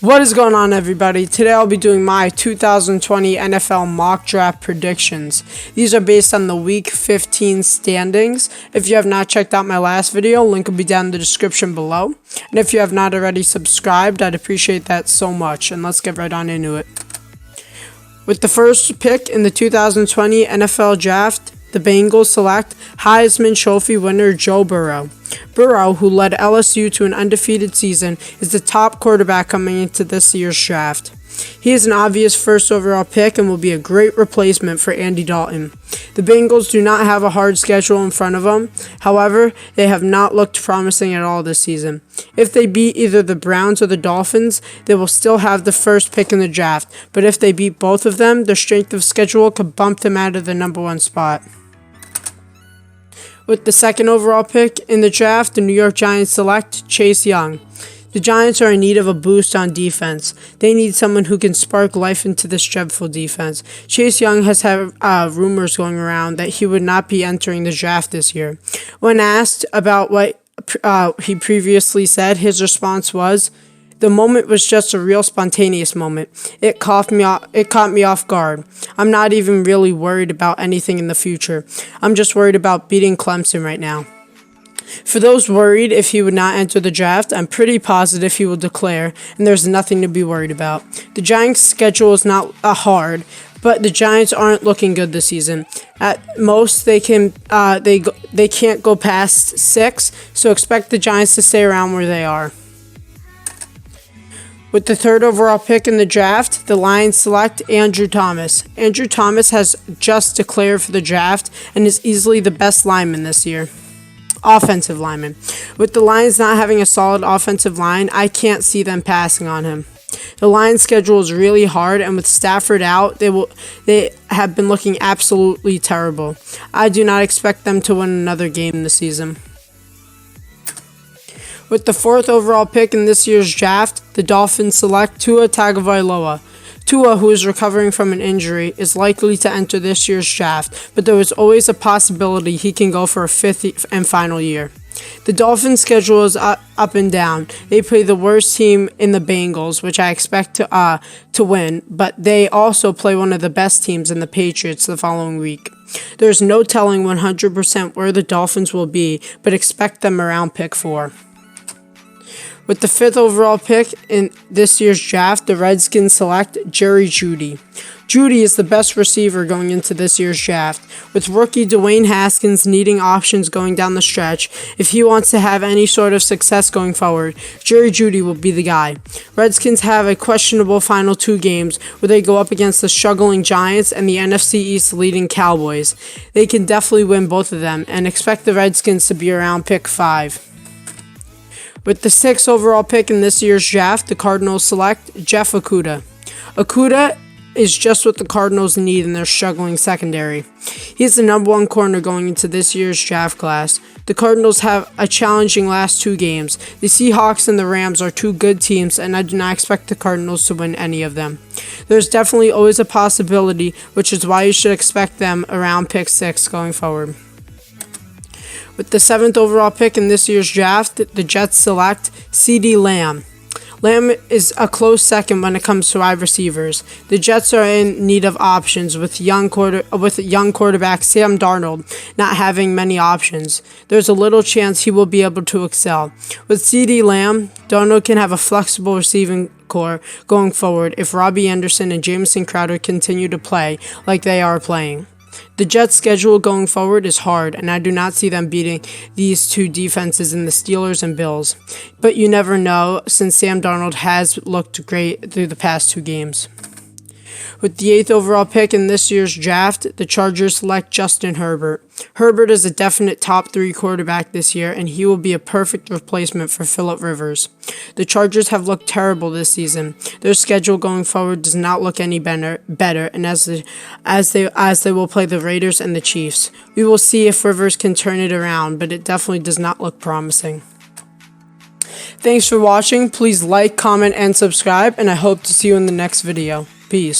What is going on, everybody? Today I'll be doing my 2020 NFL mock draft predictions. These are based on the week 15 standings. If you have not checked out my last video, link will be down in the description below. And if you have not already subscribed, I'd appreciate that so much. And let's get right on into it. With the first pick in the 2020 NFL draft, the Bengals select Heisman Trophy winner Joe Burrow. Burrow, who led LSU to an undefeated season, is the top quarterback coming into this year's draft. He is an obvious first overall pick and will be a great replacement for Andy Dalton. The Bengals do not have a hard schedule in front of them. However, they have not looked promising at all this season. If they beat either the Browns or the Dolphins, they will still have the first pick in the draft. But if they beat both of them, their strength of schedule could bump them out of the number one spot. With the second overall pick in the draft, the New York Giants select Chase Young. The Giants are in need of a boost on defense. They need someone who can spark life into this dreadful defense. Chase Young has had rumors going around that he would not be entering the draft this year. When asked about what he previously said, his response was, "The moment was just a real spontaneous moment. It caught me off guard. I'm not even really worried about anything in the future. I'm just worried about beating Clemson right now." For those worried if he would not enter the draft, I'm pretty positive he will declare, and there's nothing to be worried about. The Giants' schedule is not hard, but the Giants aren't looking good this season. At most, they can't go past 6, so expect the Giants to stay around where they are. With the third overall pick in the draft, the Lions select Andrew Thomas. Andrew Thomas has just declared for the draft and is easily the best lineman this year. Offensive lineman. With the Lions not having a solid offensive line, I can't see them passing on him. The Lions' schedule is really hard, and with Stafford out, they have been looking absolutely terrible. I do not expect them to win another game this season. With the fourth overall pick in this year's draft, the Dolphins select Tua Tagovailoa. Tua, who is recovering from an injury, is likely to enter this year's draft, but there is always a possibility he can go for a fifth and final year. The Dolphins' schedule is up and down. They play the worst team in the Bengals, which I expect to win, but they also play one of the best teams in the Patriots the following week. There's no telling 100% where the Dolphins will be, but expect them around pick 4. With the fifth overall pick in this year's draft, the Redskins select Jerry Jeudy. Jeudy is the best receiver going into this year's draft. With rookie Dwayne Haskins needing options going down the stretch, if he wants to have any sort of success going forward, Jerry Jeudy will be the guy. Redskins have a questionable final 2 games where they go up against the struggling Giants and the NFC East leading Cowboys. They can definitely win both of them, and expect the Redskins to be around pick 5. With the 6th overall pick in this year's draft, the Cardinals select Jeff Okudah. Okudah is just what the Cardinals need in their struggling secondary. He's the number 1 corner going into this year's draft class. The Cardinals have a challenging last 2 games. The Seahawks and the Rams are 2 good teams, and I do not expect the Cardinals to win any of them. There's definitely always a possibility, which is why you should expect them around pick 6 going forward. With the 7th overall pick in this year's draft, the Jets select CeeDee Lamb. Lamb is a close second when it comes to wide receivers. The Jets are in need of options with young quarterback Sam Darnold not having many options. There's a little chance he will be able to excel. With CeeDee Lamb, Darnold can have a flexible receiving core going forward if Robbie Anderson and Jamison Crowder continue to play like they are playing. The Jets' schedule going forward is hard, and I do not see them beating these 2 defenses in the Steelers and Bills. But you never know, since Sam Darnold has looked great through the past 2 games. With the 8th overall pick in this year's draft, the Chargers select Justin Herbert. Herbert is a definite top 3 quarterback this year, and he will be a perfect replacement for Phillip Rivers. The Chargers have looked terrible this season. Their schedule going forward does not look any better, and as they will play the Raiders and the Chiefs. We will see if Rivers can turn it around, but it definitely does not look promising. Thanks for watching. Please like, comment, and subscribe, and I hope to see you in the next video. Peace.